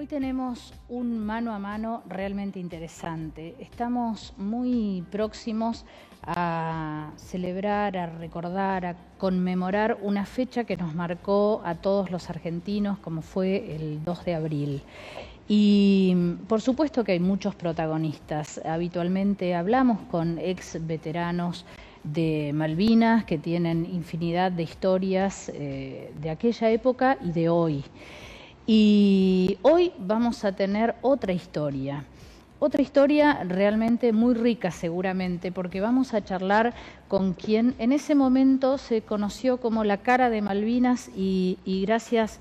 Hoy tenemos un mano a mano realmente interesante. Estamos muy próximos a celebrar, a recordar, a conmemorar una fecha que nos marcó a todos los argentinos, como fue el 2 de abril. Y por supuesto que hay muchos protagonistas. Habitualmente hablamos con ex veteranos de Malvinas que tienen infinidad de historias de aquella época y de hoy. Y hoy vamos a tener otra historia realmente muy rica seguramente, porque vamos a charlar con quien en ese momento se conoció como la cara de Malvinas y gracias,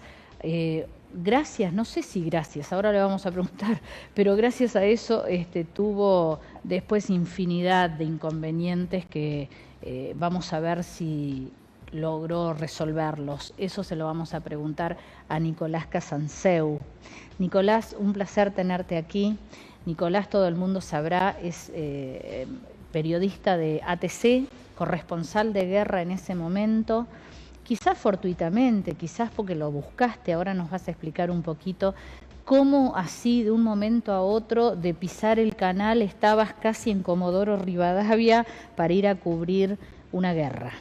no sé si gracias, ahora le vamos a preguntar, pero gracias a eso tuvo después infinidad de inconvenientes que vamos a ver si logró resolverlos. Eso se lo vamos a preguntar a Nicolás Casanseu. Nicolás, un placer tenerte aquí. Nicolás, todo el mundo sabrá, es periodista de ATC, corresponsal de guerra en ese momento, quizás fortuitamente, quizás porque lo buscaste. Ahora nos vas a explicar un poquito cómo así de un momento a otro de pisar el canal estabas casi en Comodoro Rivadavia para ir a cubrir una guerra.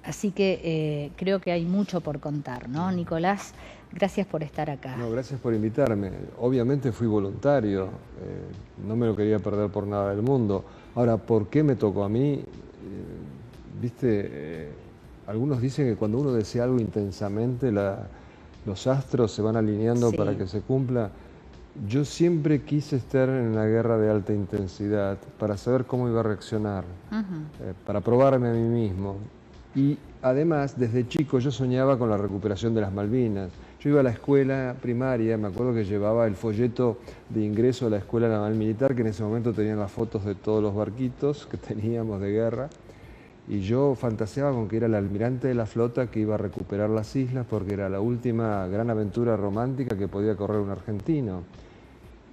Así que creo que hay mucho por contar, ¿no? Nicolás, gracias por estar acá. No, gracias por invitarme. Obviamente fui voluntario, no me lo quería perder por nada del mundo. Ahora, ¿por qué me tocó a mí? Algunos dicen que cuando uno desea algo intensamente, los astros se van alineando para que se cumpla. Yo siempre quise estar en una guerra de alta intensidad para saber cómo iba a reaccionar, para probarme a mí mismo. Y además, desde chico yo soñaba con la recuperación de las Malvinas. Yo iba a la escuela primaria, me acuerdo que llevaba el folleto de ingreso a la Escuela Naval Militar, que en ese momento tenían las fotos de todos los barquitos que teníamos de guerra. Y yo fantaseaba con que era el almirante de la flota que iba a recuperar las islas porque era la última gran aventura romántica que podía correr un argentino.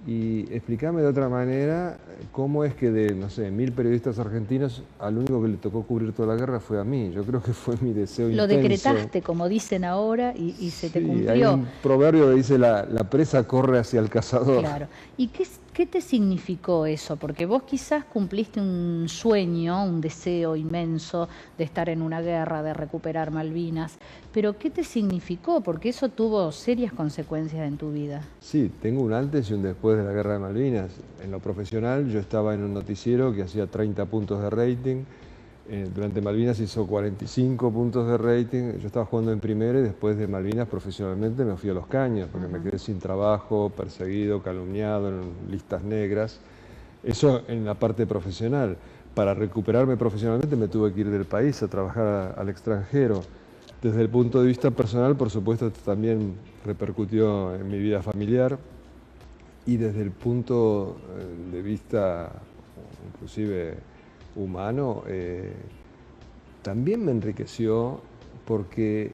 Y explícame de otra manera cómo es que de, no sé, 1000 periodistas argentinos, al único que le tocó cubrir toda la guerra fue a mí. Yo creo que fue mi deseo intenso. Lo decretaste, como dicen ahora, y se te cumplió. Hay un proverbio que dice la presa corre hacia el cazador. Claro. ¿Y qué te significó eso? Porque vos quizás cumpliste un sueño, un deseo inmenso de estar en una guerra, de recuperar Malvinas, pero ¿qué te significó? Porque eso tuvo serias consecuencias en tu vida. Sí, tengo un antes y un después de la guerra de Malvinas. En lo profesional yo estaba en un noticiero que hacía 30 puntos de rating. Durante Malvinas hizo 45 puntos de rating. Yo estaba jugando en primera y después de Malvinas profesionalmente me fui a los caños porque me quedé sin trabajo, perseguido, calumniado, en listas negras. Eso en la parte profesional. Para recuperarme profesionalmente me tuve que ir del país a trabajar al extranjero. Desde el punto de vista personal, por supuesto, esto también repercutió en mi vida familiar y desde el punto de vista inclusive humano, también me enriqueció porque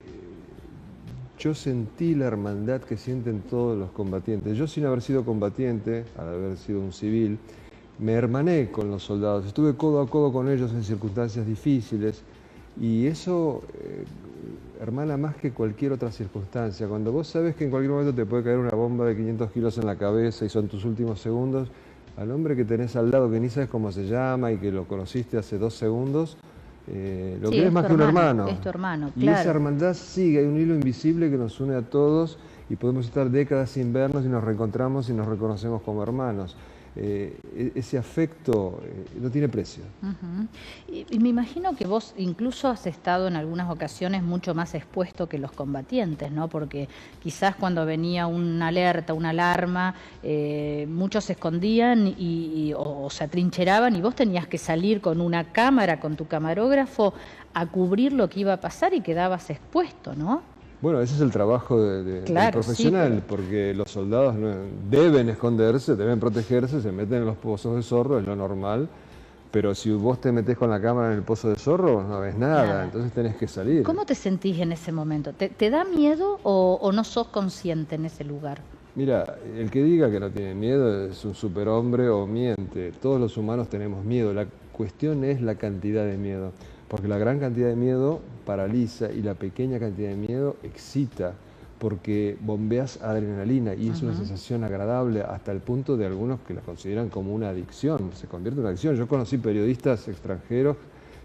yo sentí la hermandad que sienten todos los combatientes. Yo, sin haber sido combatiente, al haber sido un civil, me hermané con los soldados, estuve codo a codo con ellos en circunstancias difíciles y eso hermana más que cualquier otra circunstancia. Cuando vos sabes que en cualquier momento te puede caer una bomba de 500 kilos en la cabeza y son tus últimos segundos, al hombre que tenés al lado, que ni sabes cómo se llama y que lo conociste hace 2 segundos, lo querés más que un hermano. Es tu hermano, y claro. esa hermandad sigue, hay un hilo invisible que nos une a todos y podemos estar décadas sin vernos y nos reencontramos y nos reconocemos como hermanos. Ese afecto no tiene precio. Y me imagino que vos incluso has estado en algunas ocasiones mucho más expuesto que los combatientes, ¿no? Porque quizás cuando venía una alerta, una alarma, muchos se escondían o se atrincheraban y vos tenías que salir con una cámara, con tu camarógrafo, a cubrir lo que iba a pasar y quedabas expuesto, ¿no? Bueno, ese es el trabajo del profesional, sí, porque los soldados deben esconderse, deben protegerse, se meten en los pozos de zorro, es lo normal, pero si vos te metés con la cámara en el pozo de zorro, no ves nada, entonces tenés que salir. ¿Cómo te sentís en ese momento? ¿Te da miedo o no sos consciente en ese lugar? Mira, el que diga que no tiene miedo es un superhombre o miente. Todos los humanos tenemos miedo, la cuestión es la cantidad de miedo. Porque la gran cantidad de miedo paraliza y la pequeña cantidad de miedo excita. porque bombeas adrenalina y es una sensación agradable hasta el punto de algunos que la consideran como una adicción, se convierte en una adicción. Yo conocí periodistas extranjeros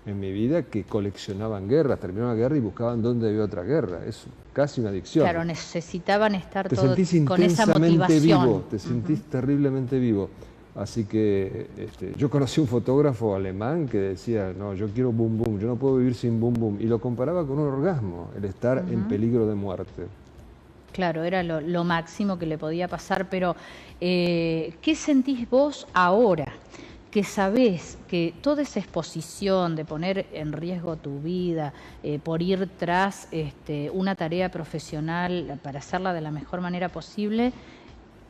en mi vida que coleccionaban guerras, terminaban la guerra y buscaban dónde había otra guerra. Es casi una adicción. Claro, necesitaban estar te todo sentís con esa intensamente motivación. Vivo, te sentís terriblemente vivo. Así que yo conocí un fotógrafo alemán que decía, no, yo quiero boom boom, yo no puedo vivir sin boom boom. Y lo comparaba con un orgasmo, el estar en peligro de muerte. Claro, era lo máximo que le podía pasar, pero ¿qué sentís vos ahora? Que sabés que toda esa exposición de poner en riesgo tu vida por ir tras una tarea profesional para hacerla de la mejor manera posible,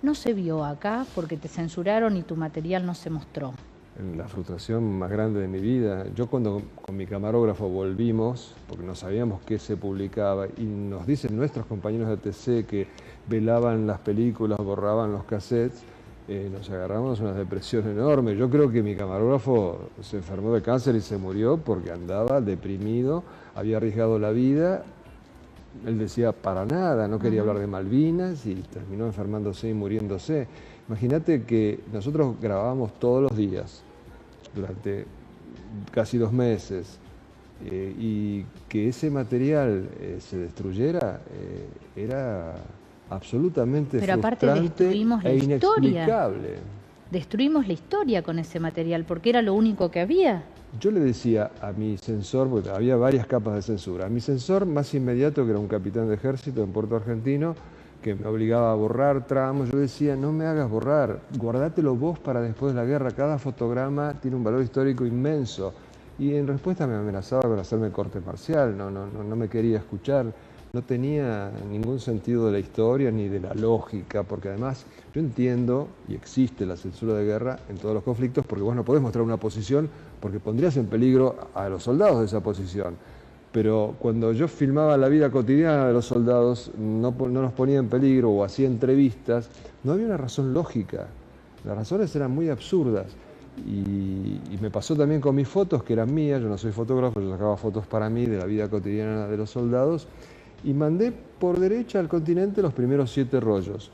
no se vio acá porque te censuraron y tu material no se mostró. La frustración más grande de mi vida. Yo cuando con mi camarógrafo volvimos, porque no sabíamos qué se publicaba, y nos dicen nuestros compañeros de TC que velaban las películas, borraban los cassettes, nos agarramos unas depresiones enormes. Yo creo que mi camarógrafo se enfermó de cáncer y se murió porque andaba deprimido, había arriesgado la vida. Él decía para nada, no quería hablar de Malvinas y terminó enfermándose y muriéndose. Imagínate que nosotros grabábamos todos los días durante casi 2 meses y que ese material se destruyera era absolutamente Pero aparte frustrante destruimos la e historia. inexplicable. Destruimos la historia con ese material porque era lo único que había. Yo le decía a mi censor, porque había varias capas de censura, a mi censor más inmediato, que era un capitán de ejército en Puerto Argentino, que me obligaba a borrar tramos, yo decía, no me hagas borrar, guardátelo vos para después de la guerra, cada fotograma tiene un valor histórico inmenso. Y en respuesta me amenazaba con hacerme corte marcial, no me quería escuchar, no tenía ningún sentido de la historia ni de la lógica, porque además yo entiendo, y existe la censura de guerra en todos los conflictos, porque vos no podés mostrar una posición porque pondrías en peligro a los soldados de esa posición. Pero cuando yo filmaba la vida cotidiana de los soldados, no nos ponía en peligro o hacía entrevistas, no había una razón lógica. Las razones eran muy absurdas. Y me pasó también con mis fotos, que eran mías, yo no soy fotógrafo, yo sacaba fotos para mí de la vida cotidiana de los soldados, y mandé por derecha al continente los primeros 7 rollos.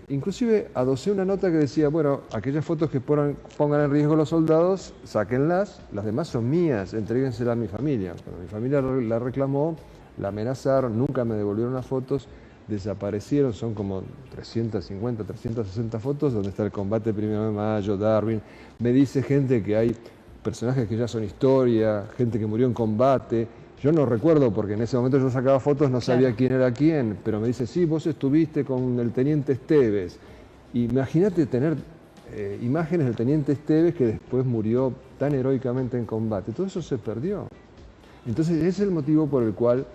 Inclusive adosé una nota que decía, bueno, aquellas fotos que pongan en riesgo a los soldados, sáquenlas, las demás son mías, entréguenselas a mi familia. Cuando mi familia la reclamó, la amenazaron, nunca me devolvieron las fotos, desaparecieron, son como 350, 360 fotos, donde está el combate 1 de mayo, Darwin. Me dice gente que hay personajes que ya son historia, gente que murió en combate. Yo no recuerdo porque en ese momento yo sacaba fotos, no sabía quién era quién, pero me dice, sí, vos estuviste con el teniente Esteves. Y imagínate tener imágenes del teniente Esteves que después murió tan heroicamente en combate. Todo eso se perdió. Entonces ese es el motivo por el cual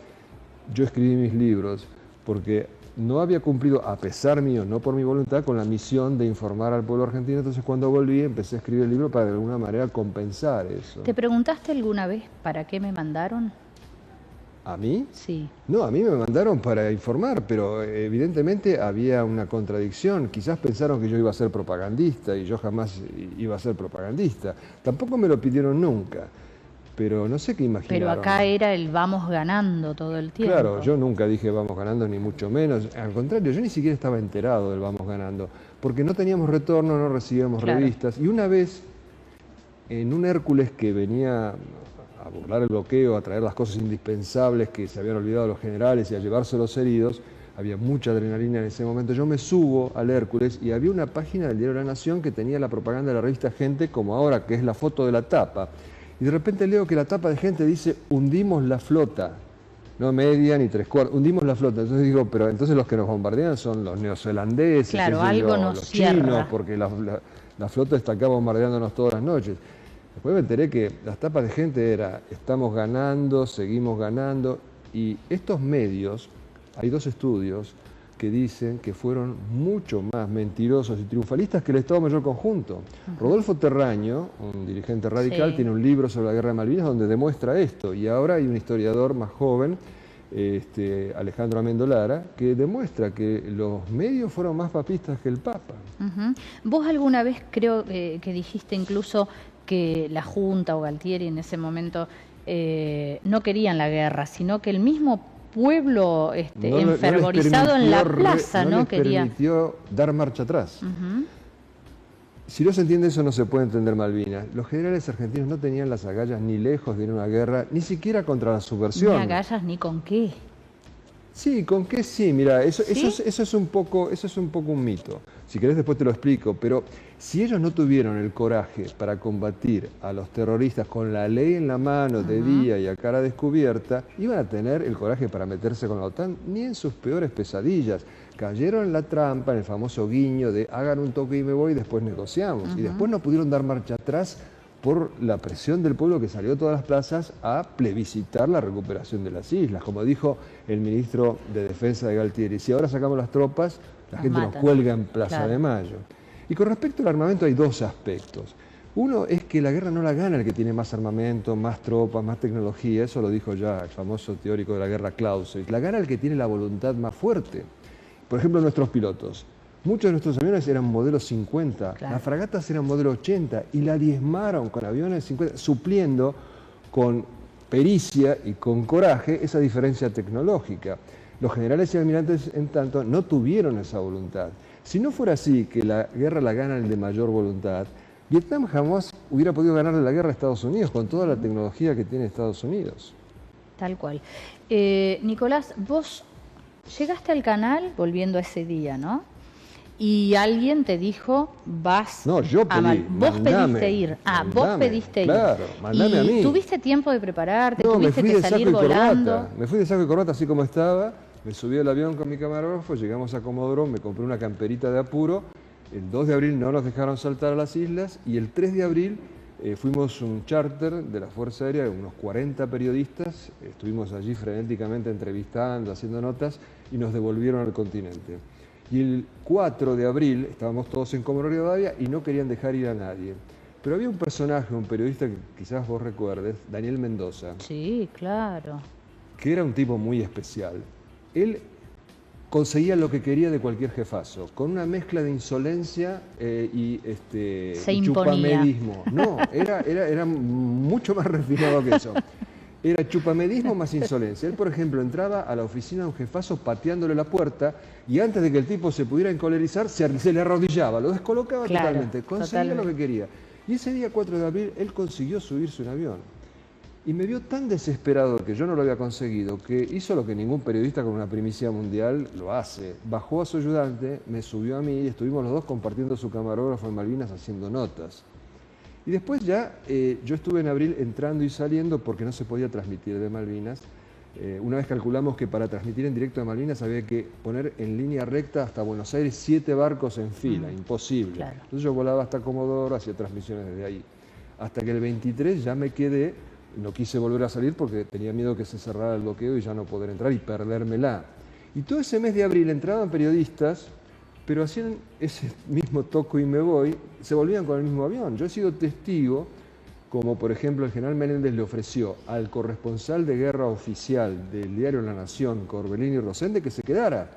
yo escribí mis libros, porque no había cumplido, a pesar mío, no por mi voluntad, con la misión de informar al pueblo argentino. Entonces cuando volví empecé a escribir el libro para de alguna manera compensar eso. ¿Te preguntaste alguna vez para qué me mandaron? ¿A mí? Sí. No, a mí me mandaron para informar, pero evidentemente había una contradicción. Quizás pensaron que yo iba a ser propagandista y yo jamás iba a ser propagandista. Tampoco me lo pidieron nunca, pero no sé qué imaginaron. Pero acá era el vamos ganando todo el tiempo. Claro, yo nunca dije vamos ganando, ni mucho menos. Al contrario, yo ni siquiera estaba enterado del vamos ganando, porque no teníamos retorno, no recibíamos revistas. Y una vez, en un Hércules que venía a burlar el bloqueo, a traer las cosas indispensables que se habían olvidado los generales y a llevarse los heridos, había mucha adrenalina en ese momento. Yo me subo al Hércules y había una página del diario La Nación que tenía la propaganda de la revista Gente, como ahora, que es la foto de la tapa. Y de repente leo que la tapa de Gente dice, hundimos la flota. No media ni 3/4, hundimos la flota. Entonces digo, pero entonces los que nos bombardean son los neozelandeses, claro, algo los chinos, porque la flota está acá bombardeándonos todas las noches. Después me enteré que las tapas de Gente era, estamos ganando, seguimos ganando, y estos medios, hay 2 estudios que dicen que fueron mucho más mentirosos y triunfalistas que el Estado Mayor Conjunto. Rodolfo Terraño, un dirigente radical, tiene un libro sobre la Guerra de Malvinas donde demuestra esto, y ahora hay un historiador más joven, Alejandro Amendolara, que demuestra que los medios fueron más papistas que el Papa. Vos alguna vez creo que dijiste incluso que la Junta o Galtieri en ese momento no querían la guerra, sino que el mismo pueblo enfervorizado en la plaza, ¿no? Les permitió dar marcha atrás. Si no se entiende eso, no se puede entender Malvinas. Los generales argentinos no tenían las agallas ni lejos de ir a una guerra, ni siquiera contra la subversión. Ni agallas ni con qué. Sí, con qué sí, mira, eso ¿Sí? eso es un poco un mito. Si querés después te lo explico, pero si ellos no tuvieron el coraje para combatir a los terroristas con la ley en la mano de día y a cara descubierta, iban a tener el coraje para meterse con la OTAN ni en sus peores pesadillas. Cayeron en la trampa, en el famoso guiño de hagan un toque y me voy y después negociamos. Y después no pudieron dar marcha atrás por la presión del pueblo que salió a todas las plazas a plebiscitar la recuperación de las islas. Como dijo el ministro de Defensa de Galtieri, si ahora sacamos las tropas, la gente nos cuelga en Plaza de Mayo. Y con respecto al armamento hay dos aspectos. Uno es que la guerra no la gana el que tiene más armamento, más tropas, más tecnología, eso lo dijo ya el famoso teórico de la guerra Clausewitz. La gana el que tiene la voluntad más fuerte. Por ejemplo, nuestros pilotos. Muchos de nuestros aviones eran modelo 50, las fragatas eran modelo 80 y la diezmaron con aviones 50, supliendo con pericia y con coraje esa diferencia tecnológica. Los generales y almirantes, en tanto, no tuvieron esa voluntad. Si no fuera así, que la guerra la gana el de mayor voluntad, Vietnam jamás hubiera podido ganarle la guerra a Estados Unidos con toda la tecnología que tiene Estados Unidos. Tal cual. Nicolás, vos llegaste al canal volviendo a ese día, ¿no? Y alguien te dijo, vas no, yo pedí, vos pediste ir. Vos pediste ir. Claro, mandame a mí. ¿Tuviste tiempo de prepararte? No, ¿Tuviste que salir volando? Me fui de saco y corbata así como estaba, me subí al avión con mi camarógrafo, llegamos a Comodoro, me compré una camperita de apuro. El 2 de abril no nos dejaron saltar a las islas y el 3 de abril fuimos un charter de la Fuerza Aérea, unos 40 periodistas, estuvimos allí frenéticamente entrevistando, haciendo notas y nos devolvieron al continente. Y el 4 de abril estábamos todos en Comodoro Rivadavia y no querían dejar ir a nadie. Pero había un personaje, un periodista que quizás vos recuerdes, Daniel Mendoza. Sí, claro. Que era un tipo muy especial. Él conseguía lo que quería de cualquier jefazo, con una mezcla de insolencia y chupamedismo. No, era mucho más refinado que eso. Era chupamedismo más insolencia. Él, por ejemplo, entraba a la oficina de un jefazo pateándole la puerta y antes de que el tipo se pudiera encolerizar, se le arrodillaba, lo descolocaba totalmente, conseguía lo que quería. Y ese día 4 de abril, él consiguió subirse un avión. Y me vio tan desesperado que yo no lo había conseguido, que hizo lo que ningún periodista con una primicia mundial lo hace. Bajó a su ayudante, me subió a mí y estuvimos los dos compartiendo su camarógrafo en Malvinas haciendo notas. Y después ya, yo estuve en abril entrando y saliendo porque no se podía transmitir de Malvinas. Una vez calculamos que para transmitir en directo de Malvinas había que poner en línea recta hasta Buenos Aires 7 barcos en fila, imposible. Claro. Entonces yo volaba hasta Comodoro, hacía transmisiones desde ahí. Hasta que el 23 ya me quedé, no quise volver a salir porque tenía miedo que se cerrara el bloqueo y ya no poder entrar y perdérmela. Y todo ese mes de abril entraban periodistas, pero hacían ese mismo toco y me voy, se volvían con el mismo avión. Yo he sido testigo, como por ejemplo el general Menéndez le ofreció al corresponsal de guerra oficial del diario La Nación, Corbellini Rosende, que se quedara.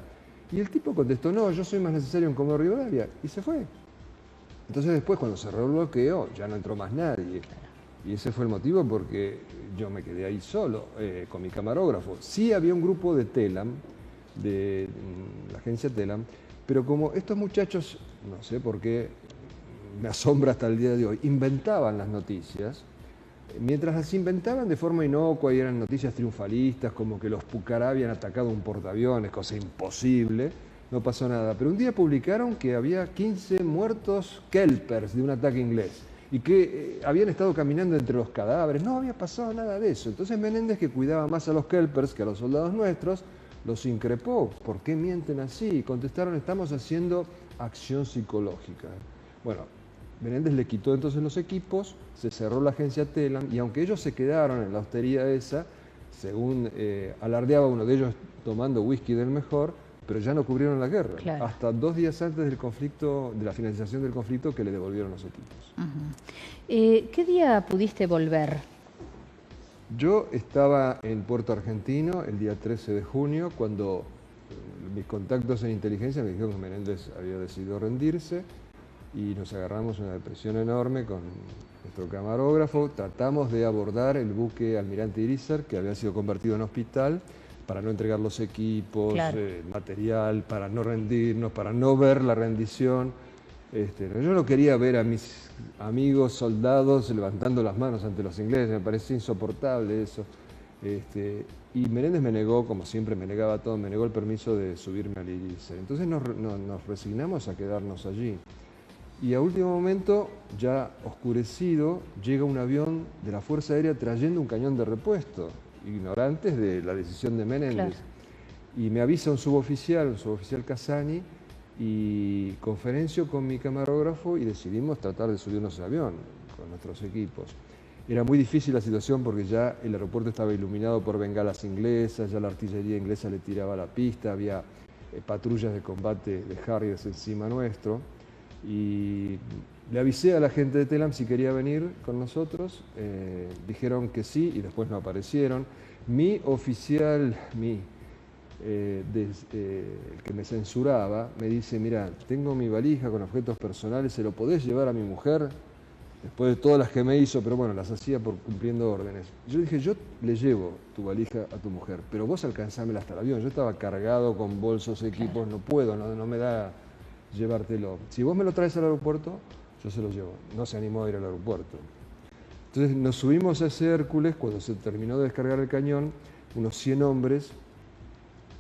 Y el tipo contestó, no, yo soy más necesario en Comodoro Rivadavia, y se fue. Entonces después, cuando cerró el bloqueo, ya no entró más nadie. Y ese fue el motivo porque yo me quedé ahí solo, con mi camarógrafo. Sí había un grupo de TELAM, de la agencia TELAM, pero como estos muchachos, no sé por qué, me asombra hasta el día de hoy, inventaban las noticias, mientras las inventaban de forma inocua y eran noticias triunfalistas, como que los Pucará habían atacado un portaaviones, cosa imposible, no pasó nada. Pero un día publicaron que había 15 muertos kelpers de un ataque inglés y que habían estado caminando entre los cadáveres. No había pasado nada de eso. Entonces Menéndez, que cuidaba más a los kelpers que a los soldados nuestros, los increpó. ¿Por qué mienten así? Y contestaron, estamos haciendo acción psicológica. Bueno, Menéndez le quitó entonces los equipos, se cerró la agencia TELAM y aunque ellos se quedaron en la hostería esa, según alardeaba uno de ellos tomando whisky del mejor, pero ya no cubrieron la guerra. Claro. Hasta 2 días antes del conflicto, de la finalización del conflicto, que le devolvieron los equipos. ¿Qué día pudiste volver? Yo estaba en Puerto Argentino el día 13 de junio, cuando mis contactos en inteligencia me dijeron que Menéndez había decidido rendirse y nos agarramos una depresión enorme con nuestro camarógrafo. Tratamos de abordar el buque Almirante Irizar, que había sido convertido en hospital, para no entregar los equipos, Claro. material, para no rendirnos, para no ver la rendición. Yo no quería ver a mis amigos soldados levantando las manos ante los ingleses, me parecía insoportable eso. Y Menéndez me negó, como siempre me negaba todo, me negó el permiso de subirme al Iris. Entonces nos resignamos a quedarnos allí. Y a último momento, ya oscurecido, llega un avión de la Fuerza Aérea trayendo un cañón de repuesto, ignorantes de la decisión de Menéndez. Claro. Y me avisa un suboficial Casani, y conferencio con mi camarógrafo y decidimos tratar de subirnos al avión con nuestros equipos. Era muy difícil la situación porque ya el aeropuerto estaba iluminado por bengalas inglesas, ya la artillería inglesa le tiraba la pista, había patrullas de combate de Harriers encima nuestro. Y le avisé a la gente de TELAM si quería venir con nosotros, dijeron que sí y después no aparecieron. Mi oficial, el que me censuraba, me dice, mira, tengo mi valija con objetos personales, ¿se lo podés llevar a mi mujer? Después de todas las que me hizo, pero bueno, las hacía por cumpliendo órdenes. Yo dije, yo le llevo tu valija a tu mujer, pero vos alcanzámela hasta el avión. Yo estaba cargado con bolsos, equipos, claro. No puedo, no me da llevártelo. Si vos me lo traes al aeropuerto, yo se lo llevo. No se animó a ir al aeropuerto. Entonces nos subimos a ese Hércules, cuando se terminó de descargar el cañón, unos 100 hombres,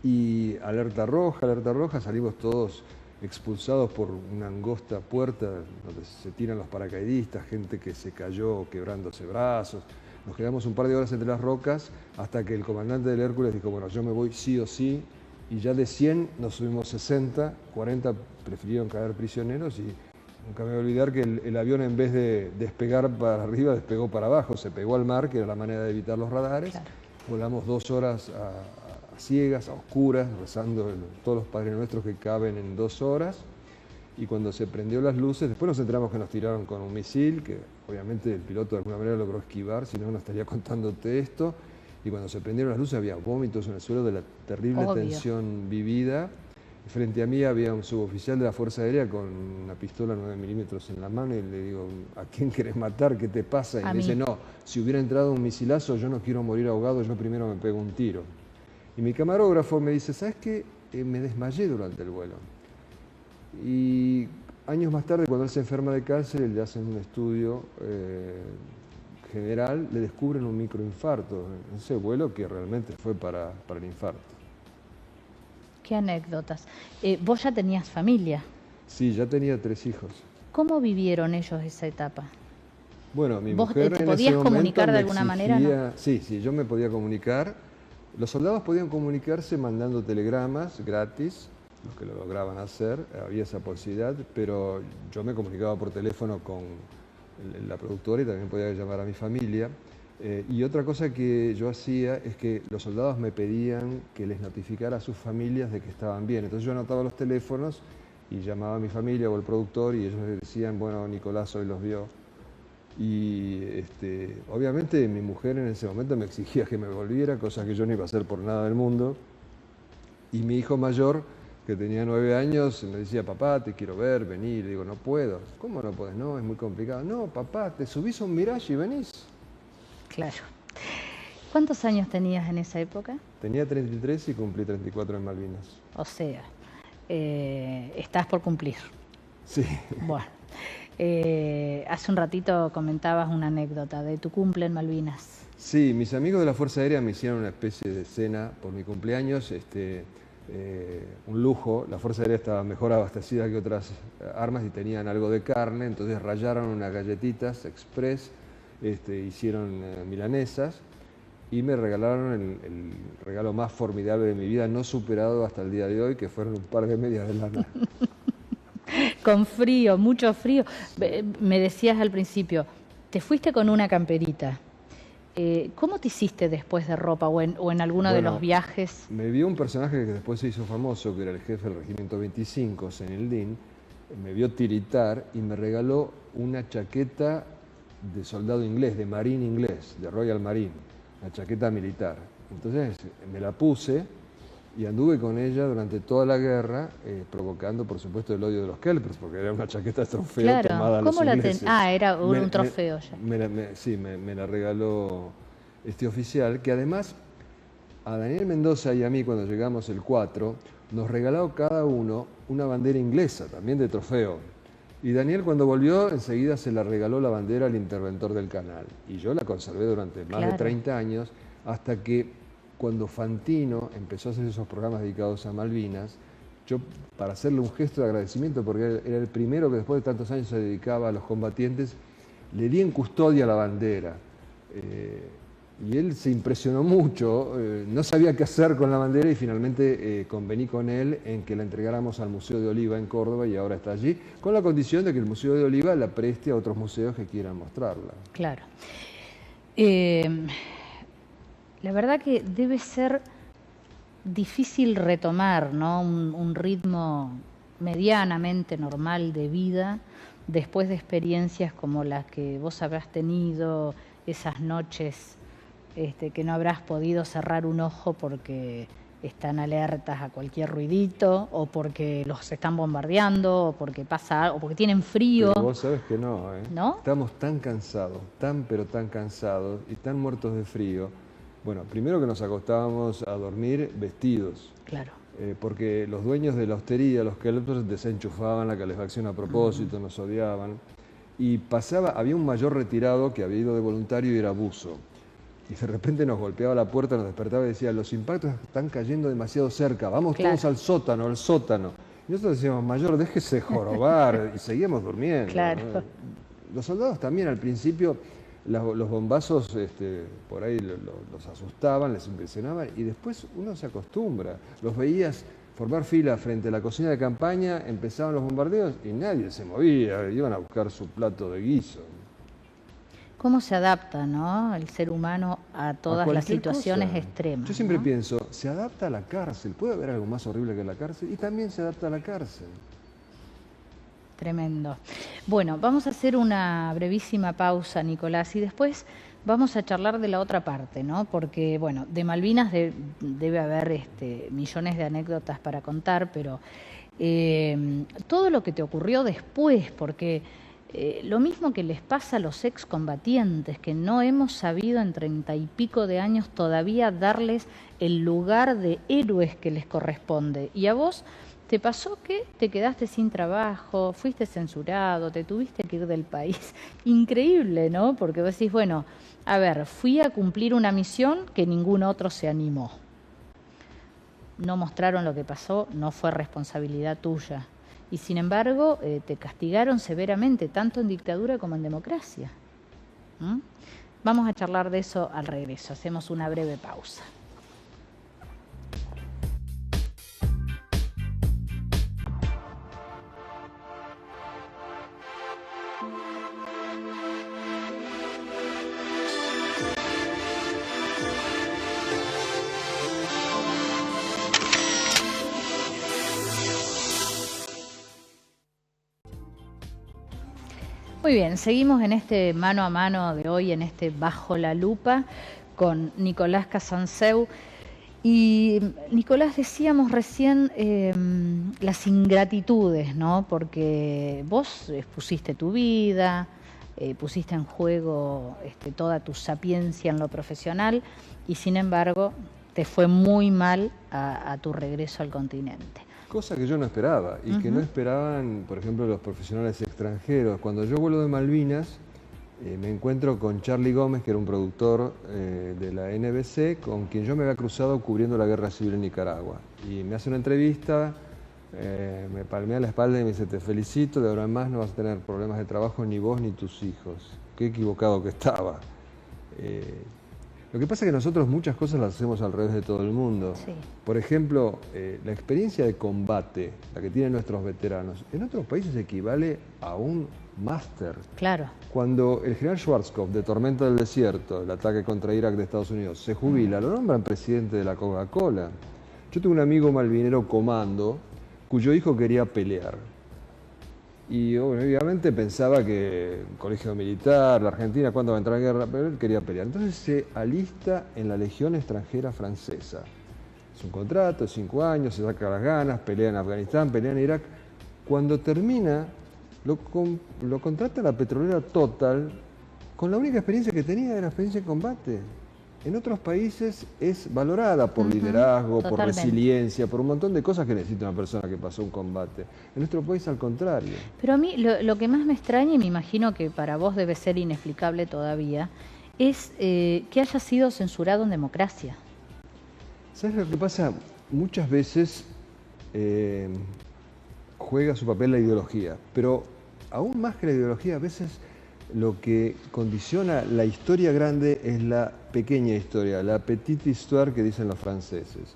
y alerta roja, salimos todos expulsados por una angosta puerta donde se tiran los paracaidistas, gente que se cayó quebrándose brazos. Nos quedamos un par de horas entre las rocas hasta que el comandante del Hércules dijo, bueno, yo me voy sí o sí, y ya de 100 nos subimos 60, 40 prefirieron caer prisioneros, y nunca me voy a olvidar que el avión, en vez de despegar para arriba, despegó para abajo, se pegó al mar, que era la manera de evitar los radares. Claro. Volamos 2 horas a ciegas, a oscuras, rezando todos los Padres Nuestros que caben en 2 horas, y cuando se prendió las luces, después nos enteramos que nos tiraron con un misil, que obviamente el piloto de alguna manera logró esquivar, si no, no estaría contándote esto, y cuando se prendieron las luces había vómitos en el suelo de la terrible tensión vivida. Frente a mí había un suboficial de la Fuerza Aérea con una pistola 9 milímetros en la mano, y le digo, ¿a quién querés matar? ¿Qué te pasa? Y me dice, no, si hubiera entrado un misilazo, yo no quiero morir ahogado, yo primero me pego un tiro. Y mi camarógrafo me dice, ¿sabes qué? Me desmayé durante el vuelo. Y años más tarde, cuando él se enferma de cáncer, le hacen un estudio general, le descubren un microinfarto en ese vuelo, que realmente fue para el infarto. Qué anécdotas. ¿Vos ya tenías familia? Sí, ya tenía 3 hijos. ¿Cómo vivieron ellos esa etapa? Bueno, mi ¿Vos mujer te podías comunicar de alguna manera? ¿No? Sí, yo me podía comunicar. Los soldados podían comunicarse mandando telegramas gratis, los que lo lograban hacer, había esa posibilidad, pero yo me comunicaba por teléfono con la productora y también podía llamar a mi familia. Y otra cosa que yo hacía es que los soldados me pedían que les notificara a sus familias de que estaban bien. Entonces yo anotaba los teléfonos y llamaba a mi familia o al productor, y ellos me decían, bueno, Nicolás hoy los vio. Y obviamente mi mujer en ese momento me exigía que me volviera, cosa que yo no iba a hacer por nada del mundo. Y mi hijo mayor, que tenía 9 años, me decía, papá, te quiero ver, vení. Y le digo, no puedo. ¿Cómo no podés? No, es muy complicado. No, papá, te subís a un Mirage y venís. Claro. ¿Cuántos años tenías en esa época? Tenía 33 y cumplí 34 en Malvinas. O sea, estás por cumplir. Sí. Bueno. Hace un ratito comentabas una anécdota de tu cumple en Malvinas. Sí, mis amigos de la Fuerza Aérea me hicieron una especie de cena por mi cumpleaños, un lujo. La Fuerza Aérea estaba mejor abastecida que otras armas y tenían algo de carne, entonces rayaron unas galletitas express, hicieron milanesas y me regalaron el regalo más formidable de mi vida, no superado hasta el día de hoy, que fueron un par de medias de lana. Con frío, mucho frío. Me decías al principio, te fuiste con una camperita. ¿Cómo te hiciste después de ropa o en alguno de los viajes? Me vio un personaje que después se hizo famoso, que era el jefe del Regimiento 25, Zeneldin, me vio tiritar y me regaló una chaqueta de soldado inglés, de marín inglés, de Royal Marine, una chaqueta militar. Entonces me la puse y anduve con ella durante toda la guerra, provocando, por supuesto, el odio de los kelpers, porque era una chaqueta de trofeo tomada a los ingleses. Era un trofeo ya. Sí, me la regaló este oficial, que además a Daniel Mendoza y a mí, cuando llegamos el 4, nos regaló cada uno una bandera inglesa, también de trofeo. Y Daniel, cuando volvió, enseguida se la regaló la bandera al interventor del canal. Y yo la conservé durante más de 30 años, hasta que cuando Fantino empezó a hacer esos programas dedicados a Malvinas, yo, para hacerle un gesto de agradecimiento, porque era el primero que después de tantos años se dedicaba a los combatientes, le di en custodia la bandera. Y él se impresionó mucho, no sabía qué hacer con la bandera y finalmente convení con él en que la entregáramos al Museo de Oliva en Córdoba y ahora está allí, con la condición de que el Museo de Oliva la preste a otros museos que quieran mostrarla. Claro. La verdad que debe ser difícil retomar, ¿no?, un ritmo medianamente normal de vida después de experiencias como las que vos habrás tenido, esas noches que no habrás podido cerrar un ojo porque están alertas a cualquier ruidito, o porque los están bombardeando, o porque pasa algo, o porque tienen frío. Pero vos sabés que no, ¿eh? ¿No? Estamos tan cansados, pero tan cansados y tan muertos de frío. Bueno, primero que nos acostábamos a dormir vestidos. Claro. Porque los dueños de la hostería, los kelpers, desenchufaban la calefacción a propósito, nos odiaban. Y había un mayor retirado que había ido de voluntario y era buzo. Y de repente nos golpeaba la puerta, nos despertaba y decía, los impactos están cayendo demasiado cerca, vamos todos al sótano, al sótano. Y nosotros decíamos, mayor, déjese jorobar, y seguíamos durmiendo. Claro. ¿no? Los soldados también al principio, los bombazos por ahí los asustaban, les impresionaban, y después uno se acostumbra. Los veías formar fila frente a la cocina de campaña, empezaban los bombardeos y nadie se movía, iban a buscar su plato de guiso. ¿Cómo se adapta, ¿no?, el ser humano a todas las situaciones extremas? Yo siempre pienso, se adapta a la cárcel. ¿Puede haber algo más horrible que la cárcel? Y también se adapta a la cárcel. Tremendo. Bueno, vamos a hacer una brevísima pausa, Nicolás, y después vamos a charlar de la otra parte, ¿no? Porque, bueno, de Malvinas debe haber millones de anécdotas para contar, pero todo lo que te ocurrió después, porque lo mismo que les pasa a los excombatientes, que no hemos sabido en 30 y pico de años todavía darles el lugar de héroes que les corresponde. Y a vos te pasó que te quedaste sin trabajo, fuiste censurado, te tuviste que ir del país. Increíble, ¿no? Porque vos decís, bueno, a ver, fui a cumplir una misión que ningún otro se animó. No mostraron lo que pasó, no fue responsabilidad tuya. Y sin embargo, te castigaron severamente, tanto en dictadura como en democracia. Vamos a charlar de eso al regreso. Hacemos una breve pausa. Muy bien, seguimos en este mano a mano de hoy, en este Bajo la Lupa, con Nicolás Casanseu. Y Nicolás, decíamos recién las ingratitudes, ¿no? Porque vos pusiste tu vida, pusiste en juego toda tu sapiencia en lo profesional y sin embargo te fue muy mal a tu regreso al continente. Cosa que yo no esperaba y que no esperaban, por ejemplo, los profesionales extranjeros. Cuando yo vuelo de Malvinas, me encuentro con Charlie Gómez, que era un productor de la NBC, con quien yo me había cruzado cubriendo la guerra civil en Nicaragua. Y me hace una entrevista, me palmea la espalda y me dice, te felicito, de ahora en más no vas a tener problemas de trabajo ni vos ni tus hijos. Qué equivocado que estaba. Lo que pasa es que nosotros muchas cosas las hacemos al revés de todo el mundo. Sí. Por ejemplo, la experiencia de combate, la que tienen nuestros veteranos, en otros países equivale a un máster. Claro. Cuando el general Schwarzkopf de Tormenta del Desierto, el ataque contra Irak de Estados Unidos, se jubila, lo nombran presidente de la Coca-Cola. Yo tengo un amigo malvinero comando cuyo hijo quería pelear. Y obviamente pensaba que el colegio militar, la Argentina, ¿cuándo va a entrar en guerra? Pero él quería pelear. Entonces se alista en la Legión Extranjera Francesa. Es un contrato de 5 años, se saca las ganas, pelea en Afganistán, pelea en Irak. Cuando termina, lo contrata la petrolera Total, con la única experiencia que tenía era experiencia en combate. en otros países es valorada por liderazgo, por resiliencia, por un montón de cosas que necesita una persona que pasó un combate. En nuestro país al contrario. Pero a mí lo que más me extraña, y me imagino que para vos debe ser inexplicable todavía, es que haya sido censurado en democracia. ¿Sabes lo que pasa? Muchas veces juega su papel la ideología, pero aún más que la ideología, a veces lo que condiciona la historia grande es la pequeña historia, la petite histoire que dicen los franceses.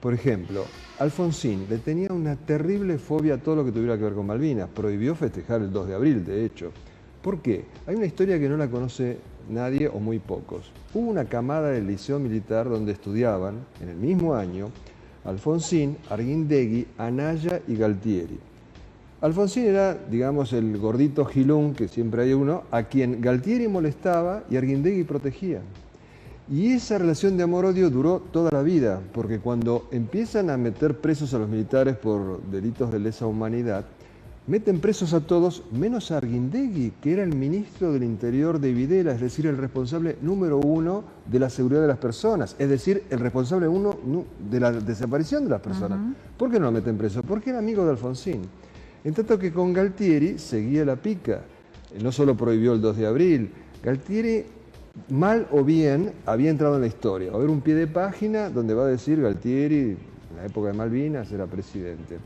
Por ejemplo, Alfonsín le tenía una terrible fobia a todo lo que tuviera que ver con Malvinas. Prohibió festejar el 2 de abril, de hecho. ¿Por qué? Hay una historia que no la conoce nadie o muy pocos. Hubo una camada del Liceo Militar donde estudiaban, en el mismo año, Alfonsín, Arguindegui, Anaya y Galtieri. Alfonsín era, digamos, el gordito gilún, que siempre hay uno, a quien Galtieri molestaba y Arguindegui protegía. Y esa relación de amor-odio duró toda la vida, porque cuando empiezan a meter presos a los militares por delitos de lesa humanidad, meten presos a todos, menos a Arguindegui, que era el ministro del Interior de Videla, es decir, el responsable número 1 de la seguridad de las personas, es decir, el responsable 1 de la desaparición de las personas. ¿Por qué no lo meten preso? Porque era amigo de Alfonsín. En tanto que con Galtieri seguía la pica. No solo prohibió el 2 de abril, Galtieri, mal o bien, había entrado en la historia. Va a haber un pie de página donde va a decir Galtieri, en la época de Malvinas, era presidente.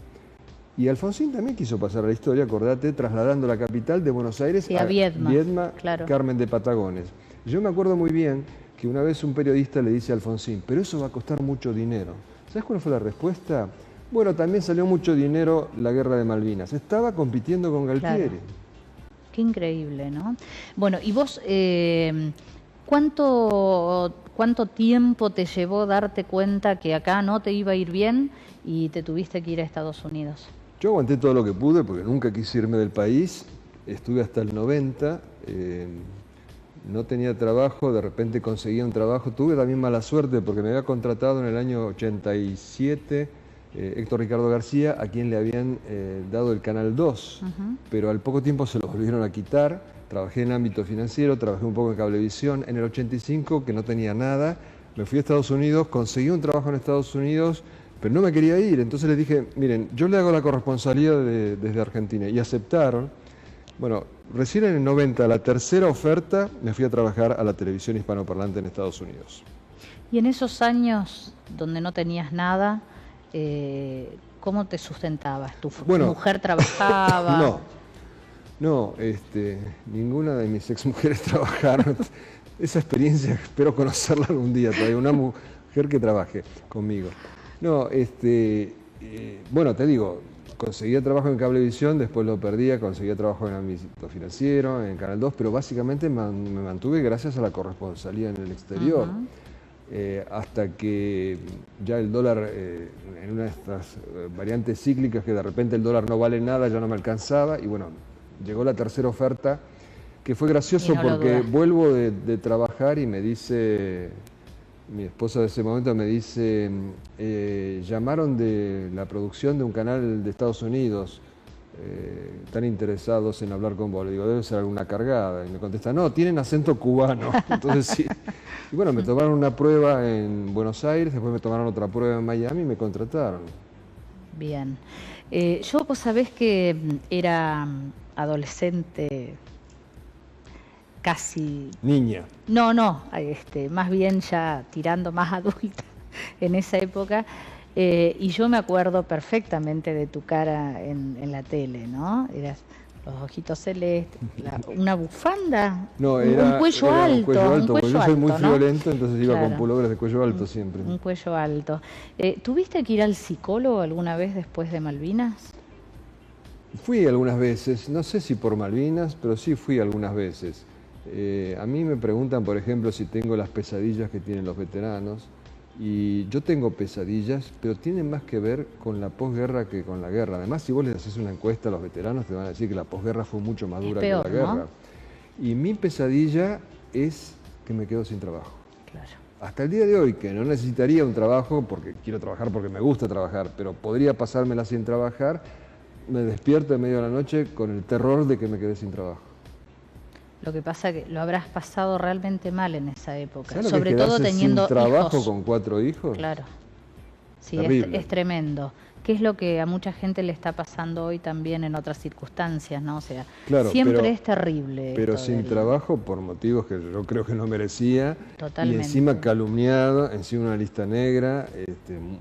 Y Alfonsín también quiso pasar a la historia, acordate, trasladando la capital de Buenos Aires a Viedma, claro. Carmen de Patagones. Yo me acuerdo muy bien que una vez un periodista le dice a Alfonsín, pero eso va a costar mucho dinero. ¿Sabes cuál fue la respuesta? Bueno, también salió mucho dinero la guerra de Malvinas. Estaba compitiendo con Galtieri. Claro. Qué increíble, ¿no? Bueno, y vos, ¿cuánto tiempo te llevó darte cuenta que acá no te iba a ir bien y te tuviste que ir a Estados Unidos? Yo aguanté todo lo que pude porque nunca quise irme del país. Estuve hasta el 90, no tenía trabajo, de repente conseguí un trabajo. Tuve también mala suerte porque me había contratado en el año 87 Héctor Ricardo García, a quien le habían dado el Canal 2, pero al poco tiempo se lo volvieron a quitar. Trabajé en el ámbito financiero, trabajé un poco en Cablevisión. En el 85, que no tenía nada, me fui a Estados Unidos, conseguí un trabajo en Estados Unidos, pero no me quería ir. Entonces les dije, miren, yo le hago la corresponsalía desde Argentina, y aceptaron. Bueno, recién en el 90, la tercera oferta, me fui a trabajar a la televisión hispanoparlante en Estados Unidos. Y en esos años donde no tenías nada, ¿cómo te sustentabas? ¿Tu mujer trabajaba? No, ninguna de mis exmujeres trabajaron. Esa experiencia espero conocerla algún día todavía, una mujer que trabaje conmigo. No, bueno, te digo, conseguía trabajo en Cablevisión, después lo perdía, conseguía trabajo en el ámbito financiero, en Canal 2, pero básicamente me mantuve gracias a la corresponsalía en el exterior. Hasta que ya el dólar, en una de estas variantes cíclicas que de repente el dólar no vale nada, ya no me alcanzaba, y bueno, llegó la tercera oferta, que fue gracioso porque vuelvo de trabajar y me dice, mi esposa de ese momento me dice, llamaron de la producción de un canal de Estados Unidos, están interesados en hablar con vos. Le digo, debe ser alguna cargada. Y me contesta, no, tienen acento cubano. Entonces sí. Y bueno, me tomaron una prueba en Buenos Aires, después me tomaron otra prueba en Miami y me contrataron. Bien. Vos sabés que era adolescente, casi... Niña. No, más bien ya tirando más adulta en esa época. Y yo me acuerdo perfectamente de tu cara en la tele, ¿no? Eras los ojitos celestes, una bufanda, un cuello alto. Un cuello yo soy muy alto, friolento, ¿no? Entonces iba con pullovers de cuello alto siempre. Un cuello alto. ¿Tuviste que ir al psicólogo alguna vez después de Malvinas? Fui algunas veces, no sé si por Malvinas, pero sí fui algunas veces. A mí me preguntan, por ejemplo, si tengo las pesadillas que tienen los veteranos. Y yo tengo pesadillas, pero tienen más que ver con la posguerra que con la guerra. Además, si vos les haces una encuesta a los veteranos, te van a decir que la posguerra fue mucho más dura peor, que la guerra. ¿no? Y mi pesadilla es que me quedo sin trabajo. Claro. Hasta el día de hoy, que no necesitaría un trabajo, porque quiero trabajar porque me gusta trabajar, pero podría pasármela sin trabajar, me despierto en medio de la noche con el terror de que me quedé sin trabajo. Lo que pasa es que lo habrás pasado realmente mal en esa época, ¿Sabes lo sobre que es todo quedarse teniendo sin trabajo hijos. con 4 hijos? Claro, sí, Terrible. es tremendo. ¿Qué es lo que a mucha gente le está pasando hoy también en otras circunstancias, ¿no? O sea, Claro, siempre es terrible pero esto sin trabajo por motivos que yo creo que no merecía, y Totalmente. encima calumniado, encima una lista negra,